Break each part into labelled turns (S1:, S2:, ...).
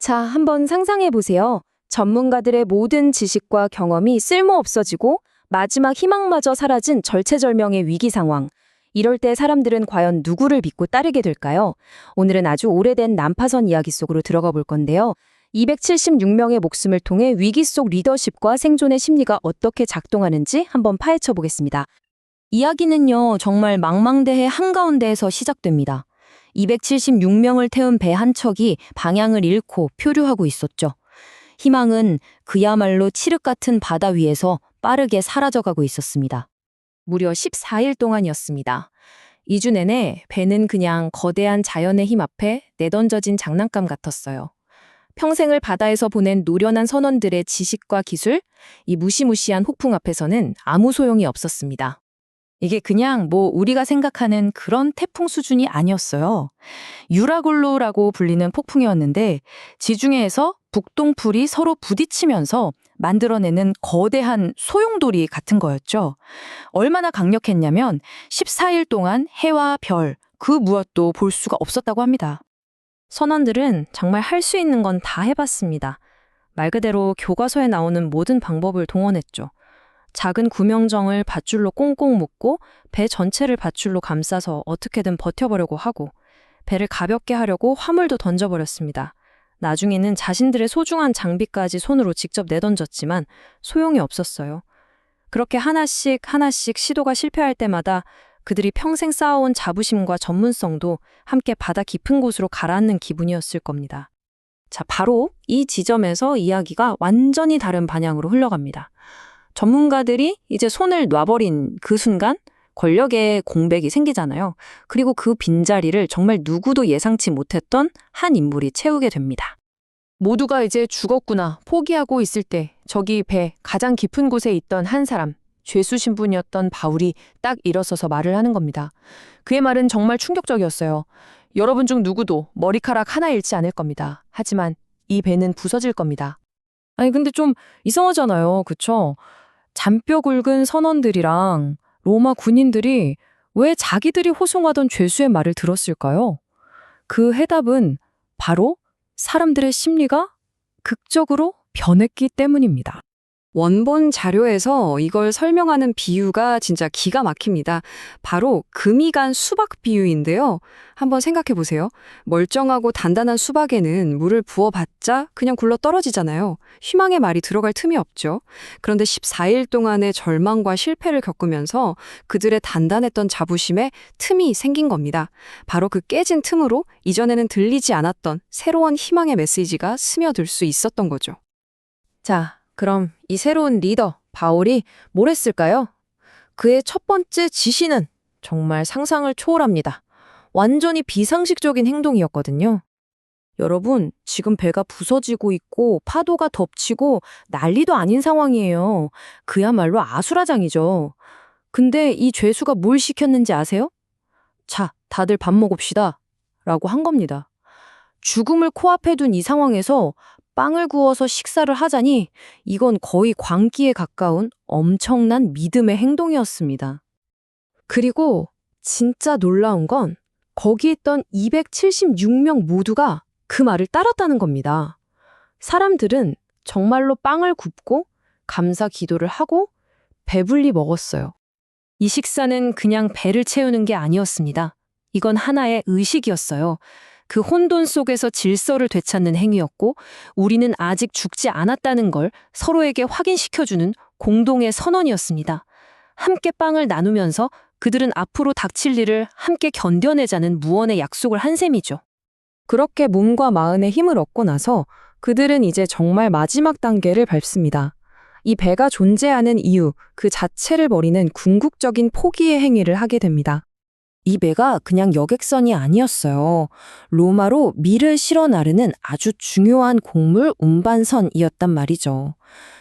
S1: 자, 한번 상상해 보세요. 전문가들의 모든 지식과 경험이 쓸모없어지고 마지막 희망마저 사라진 절체절명의 위기 상황. 이럴 때 사람들은 과연 누구를 믿고 따르게 될까요? 오늘은 아주 오래된 난파선 이야기 속으로 들어가 볼 건데요. 276명의 목숨을 통해 위기 속 리더십과 생존의 심리가 어떻게 작동하는지 한번 파헤쳐 보겠습니다. 이야기는요, 정말 망망대해 한가운데에서 시작됩니다. 276명을 태운 배 한 척이 방향을 잃고 표류하고 있었죠. 희망은 그야말로 칠흑 같은 바다 위에서 빠르게 사라져가고 있었습니다. 무려 14일 동안이었습니다. 2주 내내 배는 그냥 거대한 자연의 힘 앞에 내던져진 장난감 같았어요. 평생을 바다에서 보낸 노련한 선원들의 지식과 기술, 이 무시무시한 폭풍 앞에서는 아무 소용이 없었습니다. 이게 그냥 우리가 생각하는 그런 태풍 수준이 아니었어요. 유라굴로라고 불리는 폭풍이었는데 지중해에서 북동풀이 서로 부딪히면서 만들어내는 거대한 소용돌이 같은 거였죠. 얼마나 강력했냐면 14일 동안 해와 별, 그 무엇도 볼 수가 없었다고 합니다. 선원들은 정말 할 수 있는 건 다 해봤습니다. 말 그대로 교과서에 나오는 모든 방법을 동원했죠. 작은 구명정을 밧줄로 꽁꽁 묶고 배 전체를 밧줄로 감싸서 어떻게든 버텨보려고 하고 배를 가볍게 하려고 화물도 던져버렸습니다. 나중에는 자신들의 소중한 장비까지 손으로 직접 내던졌지만 소용이 없었어요. 그렇게 하나씩 시도가 실패할 때마다 그들이 평생 쌓아온 자부심과 전문성도 함께 바다 깊은 곳으로 가라앉는 기분이었을 겁니다. 자, 바로 이 지점에서 이야기가 완전히 다른 방향으로 흘러갑니다. 전문가들이 이제 손을 놔버린 그 순간 권력의 공백이 생기잖아요. 그리고 그 빈자리를 정말 누구도 예상치 못했던 한 인물이 채우게 됩니다.
S2: 모두가 이제 죽었구나 포기하고 있을 때 저기 배 가장 깊은 곳에 있던 한 사람, 죄수 신분이었던 바울이 딱 일어서서 말을 하는 겁니다. 그의 말은 정말 충격적이었어요. 여러분 중 누구도 머리카락 하나 잃지 않을 겁니다. 하지만 이 배는 부서질 겁니다.
S1: 아니 근데 좀 이상하잖아요. 그쵸? 잔뼈 굵은 선원들이랑 로마 군인들이 왜 자기들이 호송하던 죄수의 말을 들었을까요? 그 해답은 바로 사람들의 심리가 극적으로 변했기 때문입니다. 원본 자료에서 이걸 설명하는 비유가 진짜 기가 막힙니다. 바로 금이 간 수박 비유인데요. 한번 생각해 보세요. 멀쩡하고 단단한 수박에는 물을 부어봤자 그냥 굴러 떨어지잖아요. 희망의 말이 들어갈 틈이 없죠. 그런데 14일 동안의 절망과 실패를 겪으면서 그들의 단단했던 자부심에 틈이 생긴 겁니다. 바로 그 깨진 틈으로 이전에는 들리지 않았던 새로운 희망의 메시지가 스며들 수 있었던 거죠. 자, 그럼 이 새로운 리더, 바울이 뭘 했을까요? 그의 첫 번째 지시는 정말 상상을 초월합니다. 완전히 비상식적인 행동이었거든요. 여러분, 지금 배가 부서지고 있고 파도가 덮치고 난리도 아닌 상황이에요. 그야말로 아수라장이죠. 근데 이 죄수가 뭘 시켰는지 아세요? 자, 다들 밥 먹읍시다. 라고 한 겁니다. 죽음을 코앞에 둔 이 상황에서 빵을 구워서 식사를 하자니 이건 거의 광기에 가까운 엄청난 믿음의 행동이었습니다. 그리고 진짜 놀라운 건 거기 있던 276명 모두가 그 말을 따랐다는 겁니다. 사람들은 정말로 빵을 굽고 감사 기도를 하고 배불리 먹었어요. 이 식사는 그냥 배를 채우는 게 아니었습니다. 이건 하나의 의식이었어요. 그 혼돈 속에서 질서를 되찾는 행위였고 우리는 아직 죽지 않았다는 걸 서로에게 확인시켜주는 공동의 선언이었습니다. 함께 빵을 나누면서 그들은 앞으로 닥칠 일을 함께 견뎌내자는 무언의 약속을 한 셈이죠. 그렇게 몸과 마음의 힘을 얻고 나서 그들은 이제 정말 마지막 단계를 밟습니다. 이 배가 존재하는 이유, 그 자체를 버리는 궁극적인 포기의 행위를 하게 됩니다. 이 배가 그냥 여객선이 아니었어요. 로마로 밀을 실어 나르는 아주 중요한 곡물 운반선이었단 말이죠.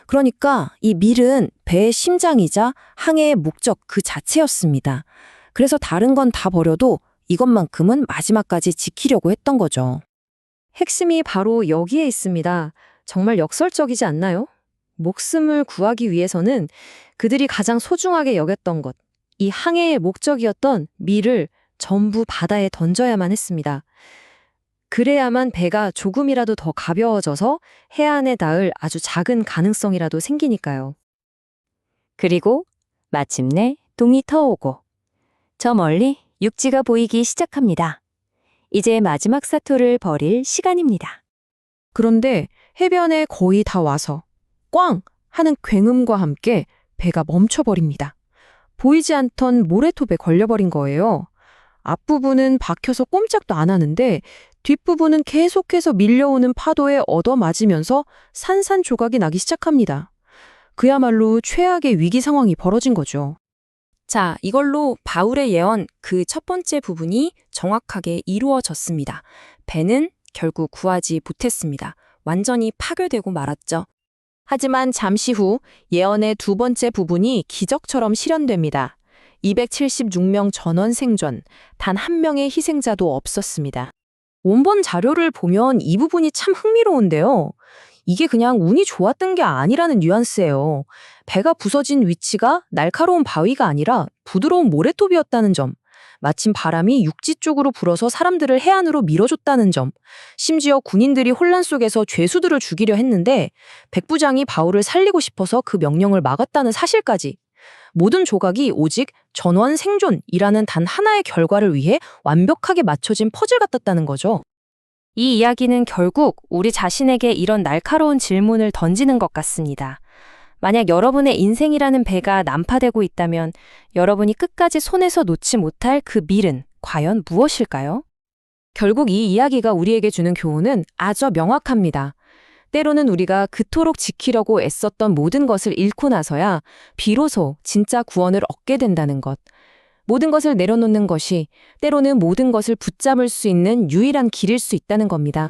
S1: 그러니까 이 밀은 배의 심장이자 항해의 목적 그 자체였습니다. 그래서 다른 건 다 버려도 이것만큼은 마지막까지 지키려고 했던 거죠. 핵심이 바로 여기에 있습니다. 정말 역설적이지 않나요? 목숨을 구하기 위해서는 그들이 가장 소중하게 여겼던 것, 이 항해의 목적이었던 밀을 전부 바다에 던져야만 했습니다. 그래야만 배가 조금이라도 더 가벼워져서 해안에 닿을 아주 작은 가능성이라도 생기니까요.
S3: 그리고 마침내 동이 터오고 저 멀리 육지가 보이기 시작합니다. 이제 마지막 사토를 벌일 시간입니다.
S2: 그런데 해변에 거의 다 와서 꽝! 하는 굉음과 함께 배가 멈춰버립니다. 보이지 않던 모래톱에 걸려버린 거예요. 앞부분은 박혀서 꼼짝도 안 하는데 뒷부분은 계속해서 밀려오는 파도에 얻어맞으면서 산산조각이 나기 시작합니다. 그야말로 최악의 위기 상황이 벌어진 거죠.
S1: 자, 이걸로 바울의 예언 그 첫 번째 부분이 정확하게 이루어졌습니다. 배는 결국 구하지 못했습니다. 완전히 파괴되고 말았죠.
S2: 하지만 잠시 후 예언의 두 번째 부분이 기적처럼 실현됩니다. 276명 전원 생존, 단 한 명의 희생자도 없었습니다.
S1: 원본 자료를 보면 이 부분이 참 흥미로운데요. 이게 그냥 운이 좋았던 게 아니라는 뉘앙스예요. 배가 부서진 위치가 날카로운 바위가 아니라 부드러운 모래톱이었다는 점. 마침 바람이 육지 쪽으로 불어서 사람들을 해안으로 밀어줬다는 점. 심지어 군인들이 혼란 속에서 죄수들을 죽이려 했는데 백부장이 바울을 살리고 싶어서 그 명령을 막았다는 사실까지. 모든 조각이 오직 전원 생존이라는 단 하나의 결과를 위해 완벽하게 맞춰진 퍼즐 같았다는 거죠.
S3: 이 이야기는 결국 우리 자신에게 이런 날카로운 질문을 던지는 것 같습니다. 만약 여러분의 인생이라는 배가 난파되고 있다면 여러분이 끝까지 손에서 놓지 못할 그 밀은 과연 무엇일까요?
S2: 결국 이 이야기가 우리에게 주는 교훈은 아주 명확합니다. 때로는 우리가 그토록 지키려고 애썼던 모든 것을 잃고 나서야 비로소 진짜 구원을 얻게 된다는 것. 모든 것을 내려놓는 것이 때로는 모든 것을 붙잡을 수 있는 유일한 길일 수 있다는 겁니다.